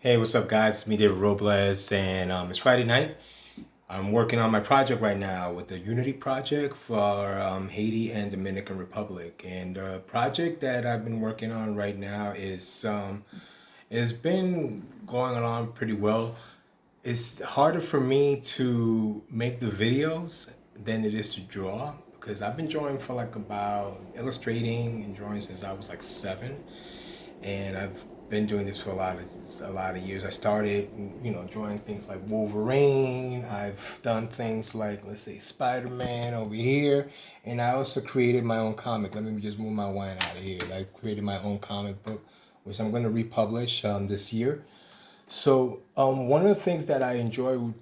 Hey, what's up, guys? It's me, David Robles, and it's Friday night. I'm working on my project right now with the Unity project for Haiti and Dominican Republic. And the project that I've been working on right now is it's been going along pretty well. It's harder for me to make the videos than it is to draw because I've been drawing for like about illustrating and drawing since I was like 7, and I've been doing this for a lot of years. I started, drawing things like Wolverine. I've done things like, let's say, Spider-Man over here, and I also created my own comic. Let me just move my wine out of here. I created my own comic book, which I'm going to republish this year. So one of the things that I enjoy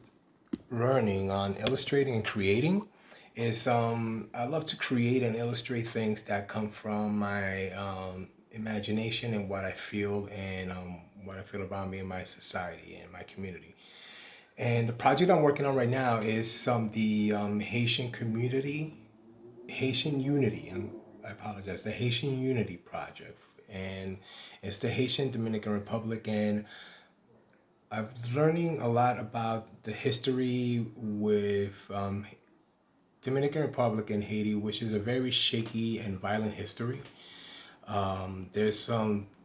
learning on illustrating and creating is I love to create and illustrate things that come from my imagination and what I feel and what I feel around me in my society and my community. And the project I'm working on right now is the Haitian community, Haitian Unity. I apologize, the Haitian Unity project, and it's the Haitian Dominican Republic. And I've learning a lot about the history with Dominican Republic and Haiti, which is a very shaky and violent history.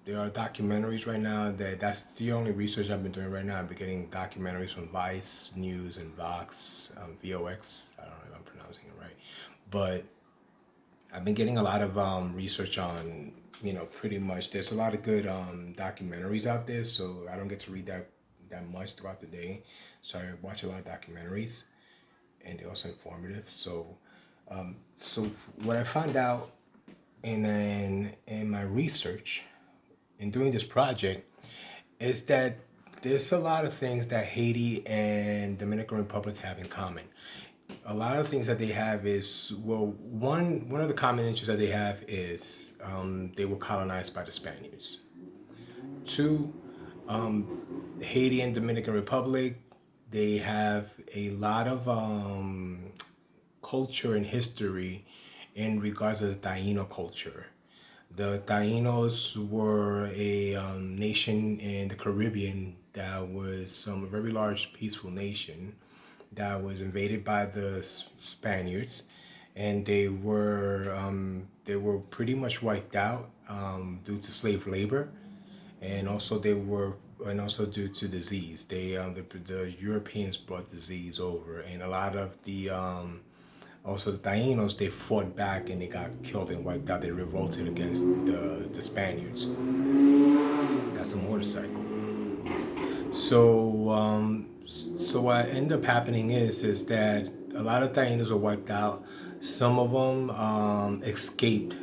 There are documentaries right now that's the only research I've been doing right now. I've been getting documentaries from Vice News and Vox, VOX. I don't know if I'm pronouncing it right, but I've been getting a lot of research on, pretty much. There's a lot of good documentaries out there, so I don't get to read that much throughout the day. So I watch a lot of documentaries, and they're also informative. So what I found out in my research in doing this project is that there's a lot of things that Haiti and Dominican Republic have in common. A lot of things that they have is, well, one of the common interests that they have is they were colonized by the Spaniards. Two, Haiti and Dominican Republic, they have a lot of culture and history in regards to the Taino culture. The Tainos were a nation in the Caribbean that was a very large, peaceful nation that was invaded by the Spaniards, and they were pretty much wiped out due to slave labor, and also due to disease. The Europeans brought disease over, and a lot of the also the Tainos, they fought back and they got killed and wiped out. They revolted against the Spaniards. That's a motorcycle. So what ended up happening is that a lot of Tainos were wiped out. Some of them escaped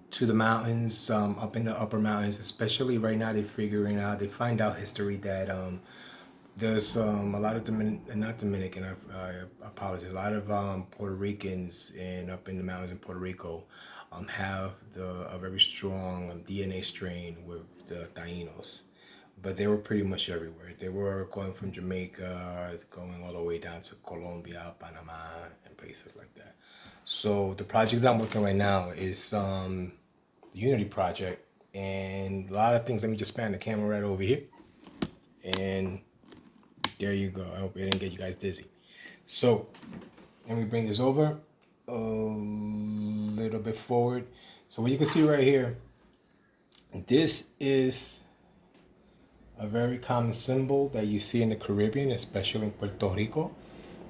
to the mountains, up in the upper mountains. Especially right now, they find out history that there's a lot of not Dominican, I apologize, a lot of Puerto Ricans up in the mountains in Puerto Rico have a very strong DNA strain with the Tainos. But they were pretty much everywhere. They were going from Jamaica, going all the way down to Colombia, Panama, and places like that. So the project that I'm working right now is the Unity project, and a lot of things. Let me just span the camera right over here, and there you go. I hope it didn't get you guys dizzy. So let me bring this over a little bit forward. So what you can see right here, this is a very common symbol that you see in the Caribbean, especially in Puerto Rico.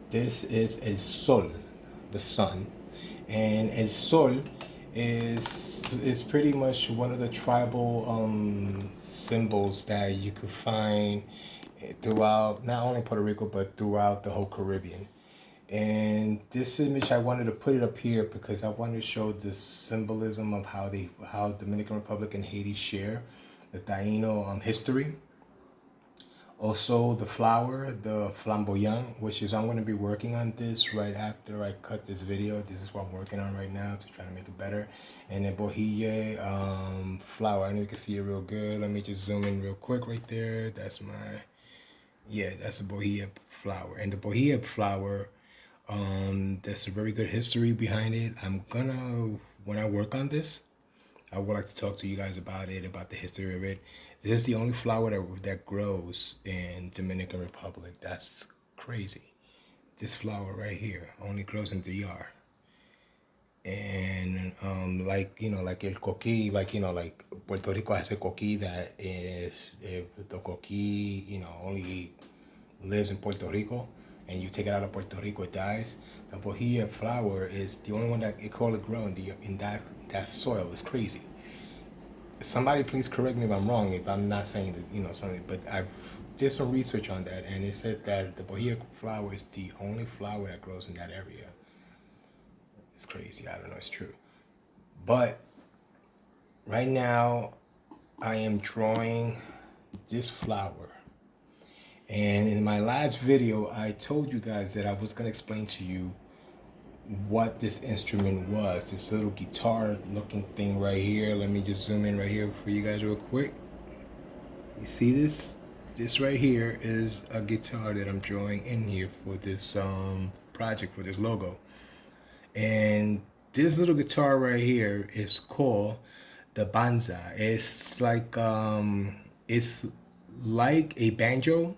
This is El Sol, the sun. And El Sol is pretty much one of the tribal symbols that you could find throughout not only Puerto Rico but throughout the whole Caribbean. And this image, I wanted to put it up here because I wanted to show the symbolism of how Dominican Republic and Haiti share the Taino history. Also, the flower, the flamboyant, which is I'm going to be working on this right after I cut this video. This is what I'm working on right now to try to make it better. And the bohille flower, I know you can see it real good. Let me just zoom in real quick right there. That's the bohille flower. And the bohille flower, there's a very good history behind it. When I work on this, I would like to talk to you guys about it, about the history of it. This is the only flower that grows in Dominican Republic. That's crazy. This flower right here only grows in DR. And like like el coquí, like like Puerto Rico has a coquí that is, if the coquí only lives in Puerto Rico and you take it out of Puerto Rico, it dies. The bohia flower is the only one that it call it grow in that soil. It's crazy. Somebody please correct me if I'm wrong, if I'm not saying that something, but I've did some research on that, and it said that the bohia flower is the only flower that grows in that area. It's crazy. I don't know. It's true. But right now, I am drawing this flower. And in my last video, I told you guys that I was going to explain to you what this instrument was. This little guitar looking thing right here. Let me just zoom in right here for you guys real quick. You see this? This right here is a guitar that I'm drawing in here for this project, for this logo. And this little guitar right here is called the banza. It's like a banjo.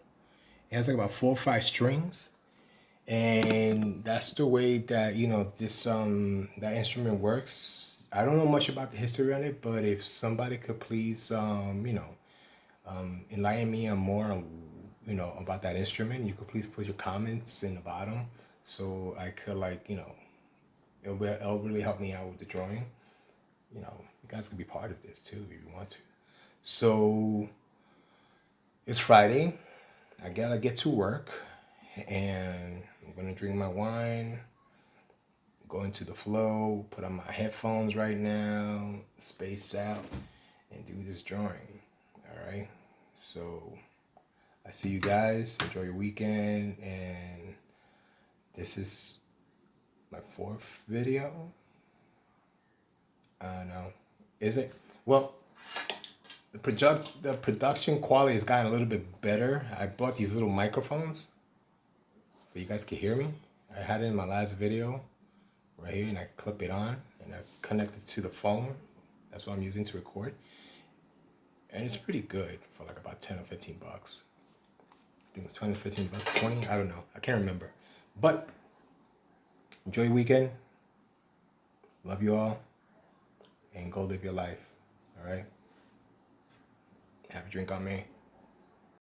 It has like about 4 or 5 strings, and that's the way that this that instrument works. I don't know much about the history on it, but if somebody could please enlighten me on more about that instrument, you could please put your comments in the bottom so I could it'll really help me out with the drawing. You guys can be part of this too if you want to. So it's Friday. I gotta get to work, and I'm gonna drink my wine, go into the flow, put on my headphones right now, space out, and do this drawing. All right. So I see you guys. Enjoy your weekend, and this is my 4th video. I don't know. Is it? Well, the production quality has gotten a little bit better. I bought these little microphones so you guys can hear me. I had it in my last video right here, and I clip it on and I connect it to the phone. That's what I'm using to record. And it's pretty good for like about 10 or 15 bucks. I think it was 20 or 15 bucks, 20, I don't know. I can't remember. But enjoy your weekend. Love you all. And go live your life. All right? Have a drink on me.